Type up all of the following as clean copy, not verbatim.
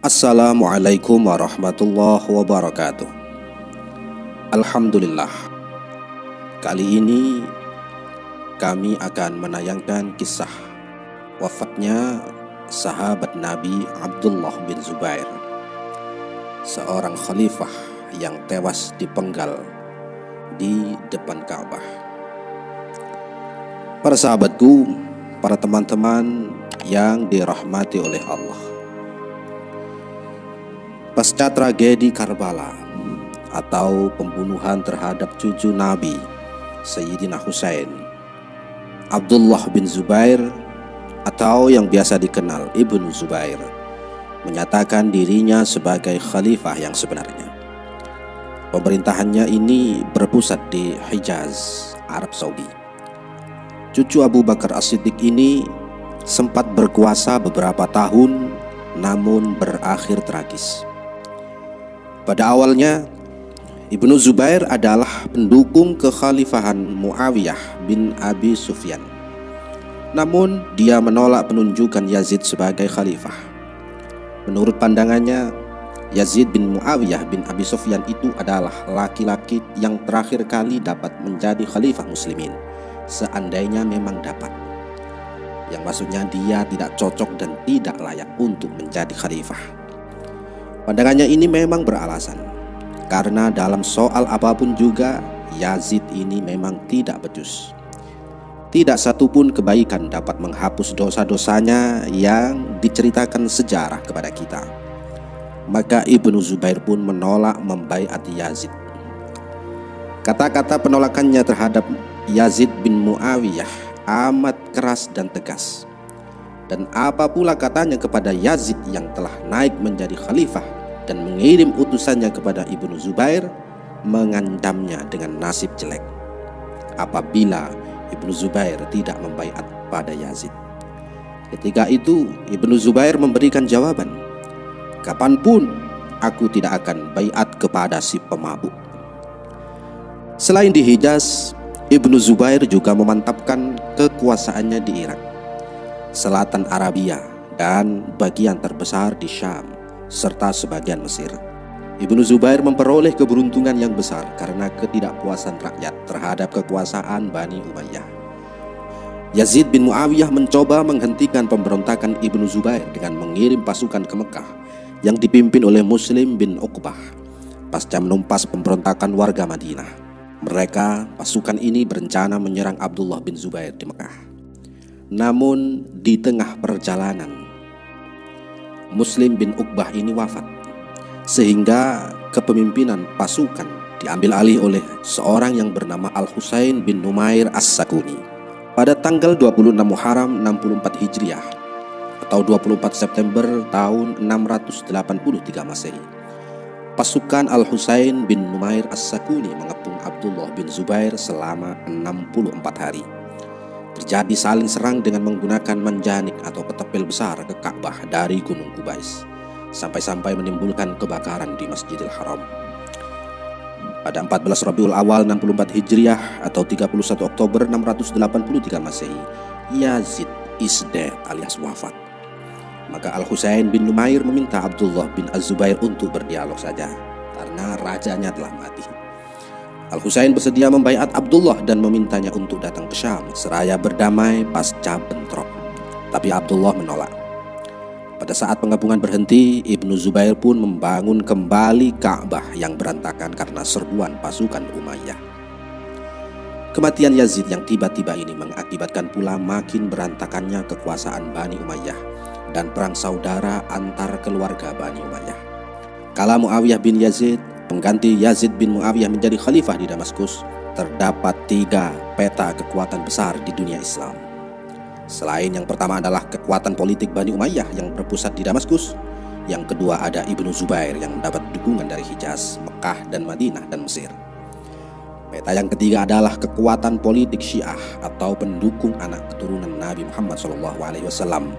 Assalamualaikum warahmatullahi wabarakatuh. Alhamdulillah, kali ini kami akan menayangkan kisah wafatnya sahabat Nabi Abdullah bin Zubair, seorang khalifah yang tewas dipenggal di depan Ka'bah. Para sahabatku, para teman-teman yang dirahmati oleh Allah, pasca tragedi Karbala atau pembunuhan terhadap cucu Nabi Sayyidina Husain, Abdullah bin Zubair atau yang biasa dikenal Ibnu Zubair menyatakan dirinya sebagai khalifah yang sebenarnya. Pemerintahannya ini berpusat di Hijaz, Arab Saudi. Cucu Abu Bakar As-Siddiq ini sempat berkuasa beberapa tahun, namun berakhir tragis. Pada awalnya, Ibnu Zubair adalah pendukung kekhalifahan Muawiyah bin Abi Sufyan. Namun dia menolak penunjukan Yazid sebagai khalifah. Menurut pandangannya, Yazid bin Muawiyah bin Abi Sufyan itu adalah laki-laki yang terakhir kali dapat menjadi khalifah muslimin, seandainya memang dapat. Yang maksudnya dia tidak cocok dan tidak layak untuk menjadi khalifah. Pandangannya ini memang beralasan, karena dalam soal apapun juga Yazid ini memang tidak becus. Tidak satupun kebaikan dapat menghapus dosa-dosanya yang diceritakan sejarah kepada kita. Maka Ibnu Zubair pun menolak membaiat Yazid. Kata-kata penolakannya terhadap Yazid bin Muawiyah amat keras dan tegas. Dan apa pula katanya kepada Yazid yang telah naik menjadi khalifah dan mengirim utusannya kepada Ibnu Zubair, mengancamnya dengan nasib jelek apabila Ibnu Zubair tidak membaiat pada Yazid. Ketika itu Ibnu Zubair memberikan jawaban, "Kapanpun aku tidak akan baiat kepada si pemabuk." Selain di Hijaz, Ibnu Zubair juga memantapkan kekuasaannya di Irak, selatan Arabia, dan bagian terbesar di Syam, serta sebagian Mesir. Ibnu Zubair memperoleh keberuntungan yang besar karena ketidakpuasan rakyat terhadap kekuasaan Bani Umayyah. Yazid bin Muawiyah mencoba menghentikan pemberontakan Ibnu Zubair dengan mengirim pasukan ke Mekah yang dipimpin oleh Muslim bin Uqbah pasca menumpas pemberontakan warga Madinah. Pasukan ini berencana menyerang Abdullah bin Zubair di Mekah. Namun di tengah perjalanan, Muslim bin Uqbah ini wafat, sehingga kepemimpinan pasukan diambil alih oleh seorang yang bernama Al-Husain bin Numair As-Sakuni. Pada tanggal 26 Muharram 64 Hijriah atau 24 September tahun 683 Masehi, pasukan Al-Husain bin Numair As-Sakuni mengepung Abdullah bin Zubair selama 64 hari. Terjadi saling serang dengan menggunakan manjanik atau ketepil besar ke Ka'bah dari Gunung Qubais, sampai-sampai menimbulkan kebakaran di Masjidil Haram. Pada 14 Rabiul Awal 64 Hijriah atau 31 Oktober 683 Masehi, Yazid is dead alias wafat. Maka Al-Husain bin Numair meminta Abdullah bin Az-Zubair untuk berdialog saja, karena rajanya telah mati. Al-Husain bersedia membaiat Abdullah dan memintanya untuk datang ke Syam seraya berdamai pasca bentrok. Tapi Abdullah menolak. Pada saat penggabungan berhenti, Ibnu Zubair pun membangun kembali Ka'bah yang berantakan karena serbuan pasukan Umayyah. Kematian Yazid yang tiba-tiba ini mengakibatkan pula makin berantakannya kekuasaan Bani Umayyah dan perang saudara antar keluarga Bani Umayyah. Kala Muawiyah bin Yazid, pengganti Yazid bin Muawiyah, menjadi khalifah di Damaskus, terdapat 3 peta kekuatan besar di dunia Islam. Selain yang pertama adalah kekuatan politik Bani Umayyah yang berpusat di Damaskus, yang kedua ada Ibnu Zubair yang mendapat dukungan dari Hijaz, Mekah, dan Madinah, dan Mesir. Peta yang ketiga adalah kekuatan politik Syiah atau pendukung anak keturunan Nabi Muhammad SAW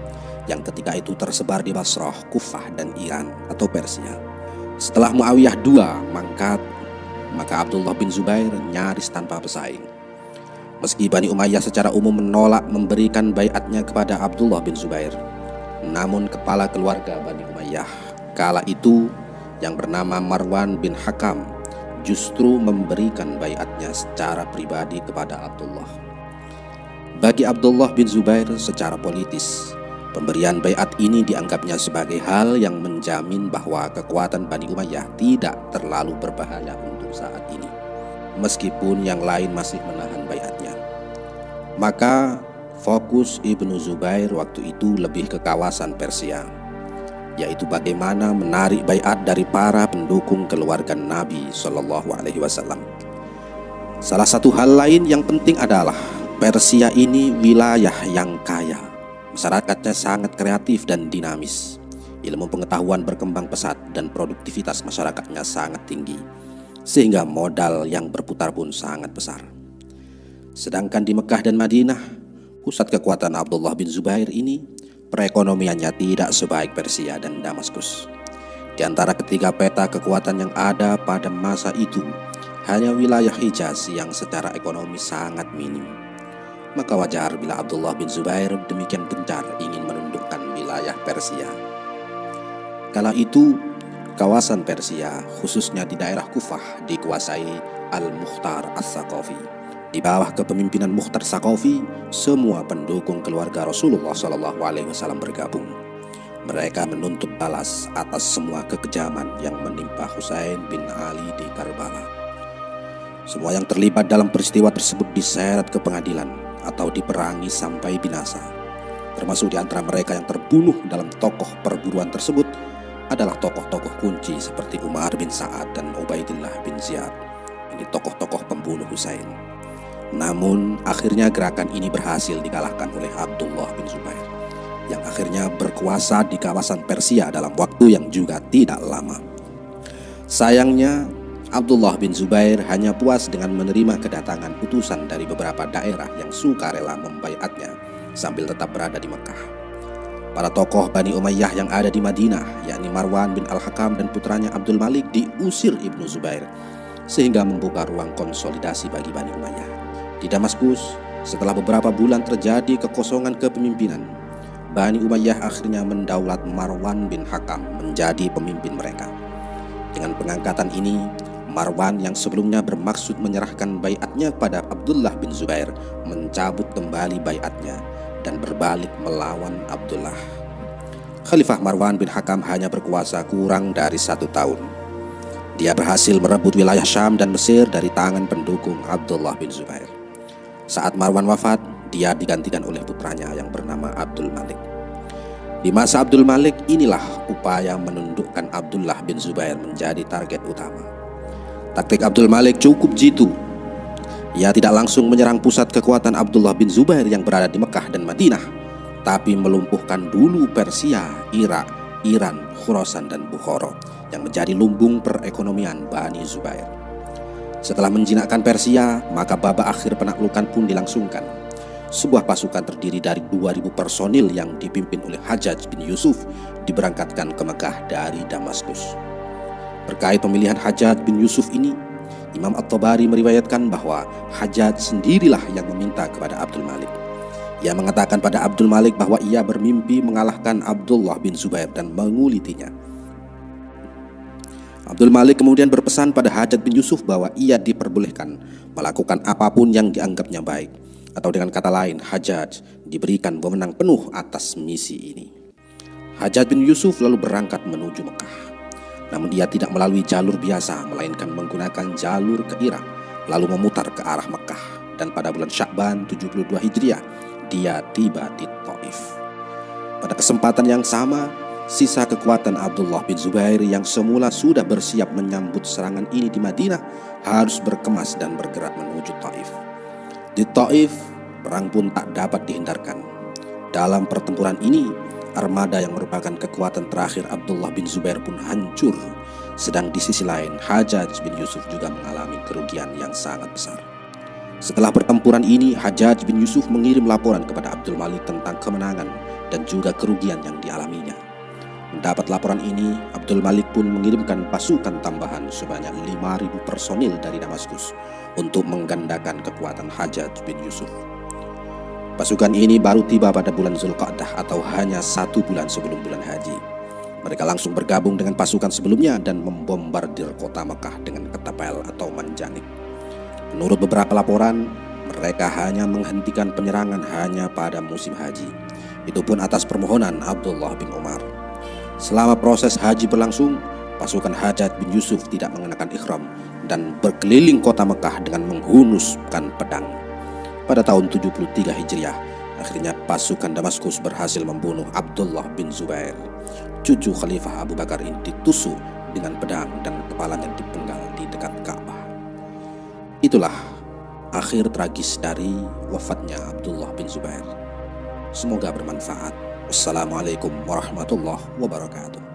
yang ketika itu tersebar di Basrah, Kufah, dan Iran atau Persia. Setelah Muawiyah II mangkat, maka Abdullah bin Zubair nyaris tanpa pesaing. Meski Bani Umayyah secara umum menolak memberikan baiatnya kepada Abdullah bin Zubair, namun kepala keluarga Bani Umayyah Kala itu yang bernama Marwan bin Hakam justru memberikan baiatnya secara pribadi kepada Abdullah. Bagi Abdullah bin Zubair secara politis, pemberian baiat ini dianggapnya sebagai hal yang menjamin bahwa kekuatan Bani Umayyah tidak terlalu berbahaya untuk saat ini, meskipun yang lain masih menahan baiatnya. Maka fokus Ibnu Zubair waktu itu lebih ke kawasan Persia, yaitu bagaimana menarik baiat dari para pendukung keluarga Nabi Shallallahu Alaihi Wasallam. Salah satu hal lain yang penting adalah Persia ini wilayah yang kaya, masyarakatnya sangat kreatif dan dinamis, ilmu pengetahuan berkembang pesat dan produktivitas masyarakatnya sangat tinggi, sehingga modal yang berputar pun sangat besar. Sedangkan di Mekah dan Madinah, pusat kekuatan Abdullah bin Zubair ini, perekonomiannya tidak sebaik Persia dan Damaskus. Di antara ketiga peta kekuatan yang ada pada masa itu, hanya wilayah Hijaz yang secara ekonomi sangat minim. Maka wajar bila Abdullah bin Zubair demikian gencar ingin menundukkan wilayah Persia. Kala itu, kawasan Persia, khususnya di daerah Kufah, dikuasai Al-Mukhtar As-Saqafi. Di bawah kepemimpinan Mukhtar Saqafi, semua pendukung keluarga Rasulullah SAW bergabung. Mereka menuntut balas atas semua kekejaman yang menimpa Husain bin Ali di Karbala. Semua yang terlibat dalam peristiwa tersebut diseret ke pengadilan atau diperangi sampai binasa. Termasuk di antara mereka yang terbunuh dalam tokoh perburuan tersebut adalah tokoh-tokoh kunci seperti Umar bin Sa'ad dan Ubaidillah bin Ziyad. Ini tokoh-tokoh pembunuh Husain. Namun akhirnya gerakan ini berhasil dikalahkan oleh Abdullah bin Zubair, yang akhirnya berkuasa di kawasan Persia dalam waktu yang juga tidak lama. Sayangnya, Abdullah bin Zubair hanya puas dengan menerima kedatangan utusan dari beberapa daerah yang sukarela membaiatnya sambil tetap berada di Mekah. Para tokoh Bani Umayyah yang ada di Madinah, yakni Marwan bin Al-Hakam dan putranya Abdul Malik, diusir Ibnu Zubair, sehingga membuka ruang konsolidasi bagi Bani Umayyah. Di Damaskus, setelah beberapa bulan terjadi kekosongan kepemimpinan, Bani Umayyah akhirnya mendaulat Marwan bin Hakam menjadi pemimpin mereka. Dengan pengangkatan ini, Marwan yang sebelumnya bermaksud menyerahkan baiatnya pada Abdullah bin Zubair mencabut kembali baiatnya dan berbalik melawan Abdullah. Khalifah Marwan bin Hakam hanya berkuasa kurang dari 1 tahun. Dia berhasil merebut wilayah Syam dan Mesir dari tangan pendukung Abdullah bin Zubair. Saat Marwan wafat, dia digantikan oleh putranya yang bernama Abdul Malik. Di masa Abdul Malik inilah upaya menundukkan Abdullah bin Zubair menjadi target utama. Taktik Abdul Malik cukup jitu. Ia tidak langsung menyerang pusat kekuatan Abdullah bin Zubair yang berada di Mekah dan Madinah, tapi melumpuhkan dulu Persia, Irak, Iran, Khurasan dan Bukhara yang menjadi lumbung perekonomian Bani Zubair. Setelah menjinakkan Persia, maka babak akhir penaklukan pun dilangsungkan. Sebuah pasukan terdiri dari 2.000 personil yang dipimpin oleh Hajjaj bin Yusuf diberangkatkan ke Mekah dari Damaskus. Terkait pemilihan Hajjaj bin Yusuf ini, Imam At-Tabari meriwayatkan bahwa Hajjaj sendirilah yang meminta kepada Abdul Malik. Ia mengatakan pada Abdul Malik bahwa ia bermimpi mengalahkan Abdullah bin Zubair dan mengulitinya. Abdul Malik kemudian berpesan pada Hajjaj bin Yusuf bahwa ia diperbolehkan melakukan apapun yang dianggapnya baik, atau dengan kata lain, Hajjaj diberikan wewenang penuh atas misi ini. Hajjaj bin Yusuf lalu berangkat menuju Mekah. Namun dia tidak melalui jalur biasa, melainkan menggunakan jalur ke Irak, lalu memutar ke arah Mekah. Dan pada bulan Sya'ban 72 Hijriah, dia tiba di Taif. Pada kesempatan yang sama, sisa kekuatan Abdullah bin Zubair yang semula sudah bersiap menyambut serangan ini di Madinah harus berkemas dan bergerak menuju Taif. Di Taif, perang pun tak dapat dihindarkan. Dalam pertempuran ini, armada yang merupakan kekuatan terakhir Abdullah bin Zubair pun hancur. Sedang di sisi lain, Hajjaj bin Yusuf juga mengalami kerugian yang sangat besar. Setelah pertempuran ini, Hajjaj bin Yusuf mengirim laporan kepada Abdul Malik tentang kemenangan dan juga kerugian yang dialaminya. Mendapat laporan ini, Abdul Malik pun mengirimkan pasukan tambahan sebanyak 5.000 personil dari Damaskus untuk menggandakan kekuatan Hajjaj bin Yusuf. Pasukan ini baru tiba pada bulan Zulqa'dah atau hanya 1 bulan sebelum bulan haji. Mereka langsung bergabung dengan pasukan sebelumnya dan membombardir kota Mekah dengan ketapel atau manjanik. Menurut beberapa laporan, mereka hanya menghentikan penyerangan hanya pada musim haji. Itu pun atas permohonan Abdullah bin Umar. Selama proses haji berlangsung, pasukan Hajjaj bin Yusuf tidak mengenakan ihram dan berkeliling kota Mekah dengan menghunuskan pedang. Pada tahun 73 Hijriah, akhirnya pasukan Damaskus berhasil membunuh Abdullah bin Zubair. Cucu Khalifah Abu Bakar ini ditusuk dengan pedang dan kepalanya dipenggal di dekat Ka'bah. Itulah akhir tragis dari wafatnya Abdullah bin Zubair. Semoga bermanfaat. Wassalamualaikum warahmatullahi wabarakatuh.